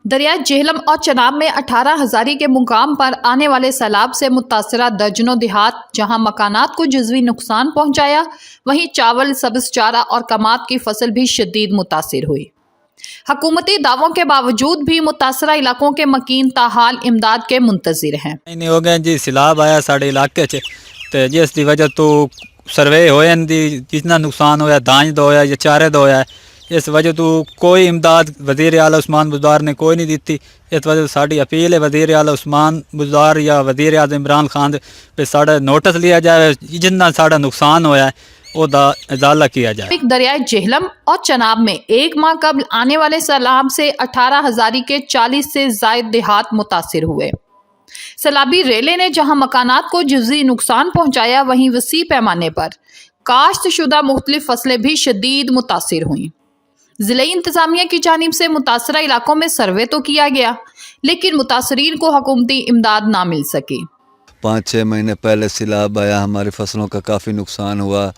दरिया झेलम और चनाब में 18 हजारी के मुकाम पर आने वाले सैलाब से मुतासरा दर्जनों देहात जहां मकानात को जुज़वी नुकसान पहुंचाया, वहीं चावल, सब्ज़ चारा और कमात की फसल भी शदीद मुतासिर हुई। हुकूमती दावों के बावजूद भी मुतासरा इलाकों के मकीन ताहाल इमदाद के मुंतज़िर हैं। नहीं हो गए जी, सैलाब आया साढ़े इलाके च ते जिसकी वजह तो सर्वे होए जितना नुकसान होया दांज दा होया या चारे दा होया, इस वजह तो कोई इमदाद वज़ीर आला उस्मान बुज़दार ने कोई नहीं दी। इस वजह साड़ी अपील है वज़ीर आला उस्मान बुज़दार या वज़ीर आज़म इमरान खान पे साड़ा नोटिस लिया जाए, जितना साड़ा नुकसान होया है ओदा इजाला किया जाए। दरियाए झेलम और चनाब में एक माह कबल आने वाले सैलाब से 18 हजारी के 40 से ज़ायद देहात मुतासिर हुए। सैलाबी रेले ने जहां मकानात को जुज़वी नुकसान पहुंचाया, वहीं वसी पैमाने पर काश्त शुदा मुख्तलिफ फसलें भी शदीद मुतासिर हुई। ज़िले इंतज़ामिया की जानिब से मुतासरा इलाकों में सर्वे तो किया गया, लेकिन मुतासरीन को हुकूमती इमदाद ना मिल सकी। 5-6 महीने पहले सैलाब आया, हमारी फसलों का काफ़ी नुकसान हुआ।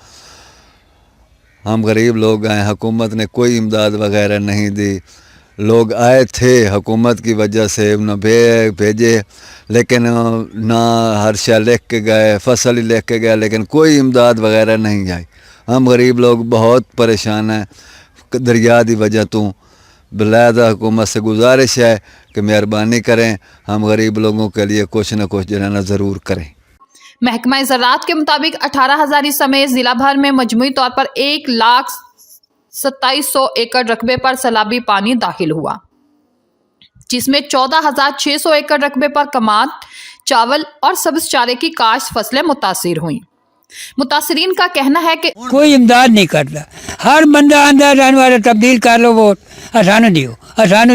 हम गरीब लोग आए, हुकूमत ने कोई इमदाद वगैरह नहीं दी। लोग आए थे हुकूमत की वजह से न भेजे, लेकिन ना हर शय लिख के गए, फसल ही लिख के गए, लेकिन कोई इमदाद वगैरह नहीं आई। हम गरीब लोग बहुत परेशान हैं दरिया की वजह तो। बलायदा हुकूमत से गुजारिश है कि मेहरबानी करें, हम गरीब लोगों के लिए कुछ न कुछ जो है ना ज़रूर करें। महकमा ज़राअत के मुताबिक 18 हजारी समेत ज़िला भर में मजमूई तौर पर 1,27,100 एकड़ रकबे पर सैलाबी पानी दाखिल हुआ, जिसमें 14,600 एकड़ रकबे पर कमात, चावल और सब्ज़ चारे की काश्त फसलें मुतासिर हुई। मुतासरीन का कहना है कि कोई इमदाद नहीं करता। हर बंदा अंदर रहने वाला तब्दील कर लो, वोट असानू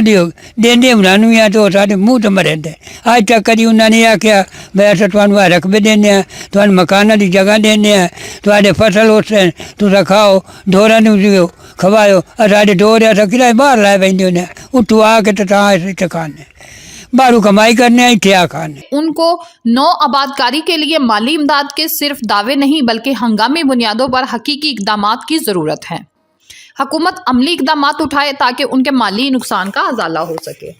दियो देंदे उन्होंने या तो साढ़े मुँह तो मरे थे। अज तक कभी उन्होंने नहीं आख्या भाई अस तुहानू रकबे देने, तुहानू मकाना की जगह देने, तुहाडे फसल उस तुसा खाओ, ढोरां नूं दिओ खवाओ। साढ़े ढोर अस किराए बाहर लाए पैंदे होने, उठू आके तो इत्थे खाने, बाहरों कमाई करने, इत्थे आ खाने। उनको नौ आबादकारी के लिए माली इमदाद के सिर्फ दावे नहीं बल्कि हंगामी बुनियादों पर हकीकी इकदामात की ज़रूरत है। हुकूमत अमली इकदामात उठाए ताकि उनके माली नुकसान का अजाला हो सके।